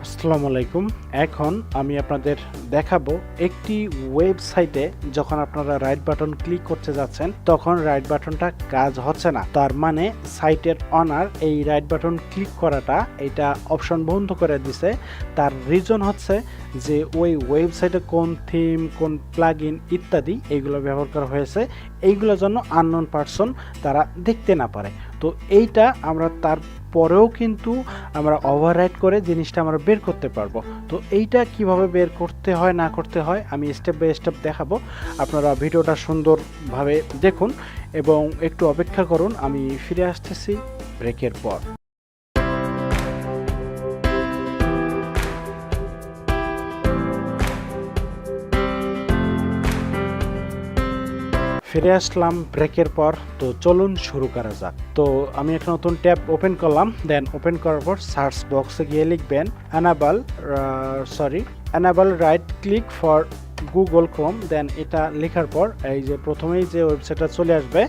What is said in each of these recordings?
আসসালামু আলাইকুম। এখন আমি আপনাদের দেখাবো একটি ওয়েবসাইটে যখন আপনারা রাইট বাটন ক্লিক করতে যাচ্ছেন তখন রাইট বাটনটা কাজ হচ্ছে না। তার মানে সাইটের অনার এই রাইট বাটন ক্লিক করাটা এটা অপশন বন্ধ করে দিছে। তার রিজন হচ্ছে যে ওই ওয়েবসাইটে কোন থিম, কোন প্লাগইন ইত্যাদি এইগুলো ব্যবহার করা হয়েছে, এইগুলোর জন্য আননোন পারসন তারা দেখতে না পারে। তো এইটা আমরা তার পরেও কিন্তু আমরা ওভাররাইট করে জিনিসটা আমরা বের করতে পারবো। তো এইটা কিভাবে বের করতে হয় না করতে হয় আমি স্টেপ বাই স্টেপ দেখাবো। আপনারা ভিডিওটা সুন্দরভাবে দেখুন এবং একটু অপেক্ষা করুন, আমি ফিরে আসতেছি ব্রেকের পর। ফিরে আসলাম ব্রেকের পর। তো চলুন শুরু করা যাক। তো আমি একটা নতুন ট্যাব ওপেন করলাম, দেন ওপেন করার পর সার্চ বক্সে গিয়ে লিখবেন enable right click for Google Chrome. Then এটা লেখার পর এই যে প্রথমেই যে ওয়েবসাইটটা চলে আসবে,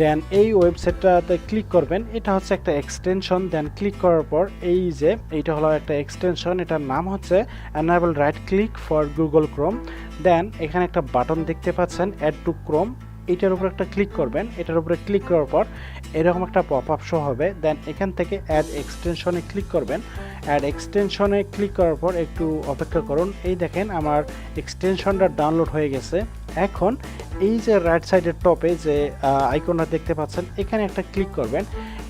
দেন এই ওয়েবসাইটটাতে ক্লিক করবেন। এটা হচ্ছে একটা এক্সটেনশন। দেন ক্লিক করার পর এই যে এইটা হলো একটা এক্সটেনশন, এটার নাম হচ্ছে enable right click for Google Chrome. Then এখানে একটা বাটন দেখতে পাচ্ছেন অ্যাড টু ক্রোম, এটার উপর একটা ক্লিক করবেন। এটার উপরে ক্লিক করার পর এরকম একটা পপ আপ শো হবে। দেন এখান থেকে অ্যাড এক্সটেনশনে ক্লিক করবেন। অ্যাড এক্সটেনশনে ক্লিক করার পর একটু অপেক্ষা করুন। এই দেখেন আমার এক্সটেনশনটা ডাউনলোড হয়ে গেছে। এখন এই যে রাইট সাইডের টপে যে আইকনটা দেখতে পাচ্ছেন এখানে একটা ক্লিক করবেন।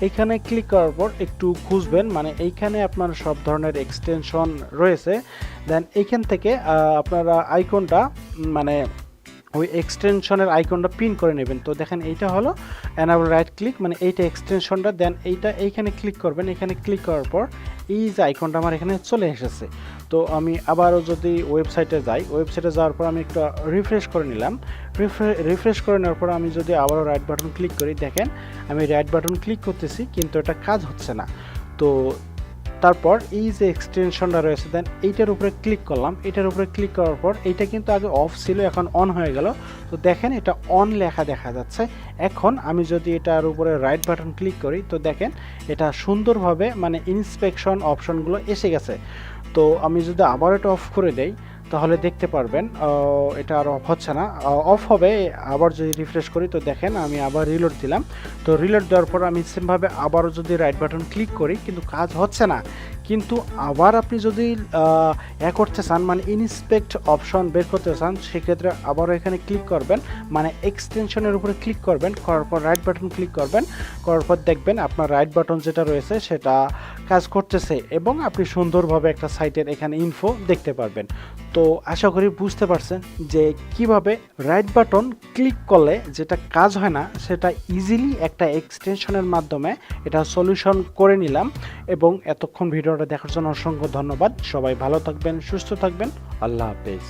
এইখানে ক্লিক করার পর একটু খুঁজবেন, মানে এইখানে আপনার সব ধরনের এক্সটেনশন রয়েছে। দেন এইখান থেকে আপনারা আইকনটা মানে ওই এক্সটেনশনের আইকনটা পিন করে নেবেন। তো দেখেন এইটা হলো অ্যানাবল রাইট ক্লিক, মানে এইটা এক্সটেনশনটা। দেন এইখানে ক্লিক করবেন। এখানে ক্লিক করার পর এই যে আইকনটা আমার এখানে চলে এসেছে। তো আমি আবারও যদি ওয়েবসাইটে যাই, ওয়েবসাইটে যাওয়ার পর আমি একটু রিফ্রেশ করে নিলাম। রিফ্রেশ করে নেওয়ার পর আমি যদি আবারও রাইট বাটন ক্লিক করি, দেখেন আমি রাইট বাটন ক্লিক করতেছি কিন্তু এটা কাজ হচ্ছে না। তো তারপর এই যে এক্সটেনশনটা রয়েছে দেন এইটার উপরে ক্লিক করলাম। এটার উপরে ক্লিক করার পর এইটা কিন্তু আগে অফ ছিল, এখন অন হয়ে গেল। তো দেখেন এটা অন লেখা দেখা যাচ্ছে। এখন আমি যদি এটার উপরে রাইট বাটন ক্লিক করি তো দেখেন এটা সুন্দরভাবে মানে ইন্সপেকশন অপশনগুলো এসে গেছে। তো আমি যদি আবার এটা অফ করে দেই তাহলে দেখতে পারবেন এটা আর অফ হচ্ছে না, অফ হবে। আবার যদি রিফ্রেশ করি তো দেখেন আমি আবার রিলোড দিলাম। তো রিলোড দেওয়ার পর আমি সেমভাবে আবারও যদি রাইট বাটন ক্লিক করি কিন্তু কাজ হচ্ছে না। কিন্তু আবার আপনি যদি করতে চান মানে ইনস্পেক্ট অপশন বের করতে চান, সেক্ষেত্রে আবারও এখানে ক্লিক করবেন, মানে এক্সটেনশনের উপরে ক্লিক করবেন। করার পর রাইট বাটন ক্লিক করবেন। করার পর দেখবেন আপনার রাইট বাটন যেটা রয়েছে সেটা কাজ করতেছে এবং আপনি সুন্দরভাবে একটা সাইটের এখানে ইনফো দেখতে পারবেন। তো আশা করি বুঝতে পারছেন যে কিভাবে রাইট বাটন ক্লিক করলে যেটা কাজ হয় না সেটা ইজিলি একটা এক্সটেনশনের মাধ্যমে এটা সলিউশন করে নিলাম। এবং এতক্ষণ ভিডিওটা দেখার জন্য অসংখ্য ধন্যবাদ। সবাই ভালো থাকবেন, সুস্থ থাকবেন। আল্লাহ হাফেজ।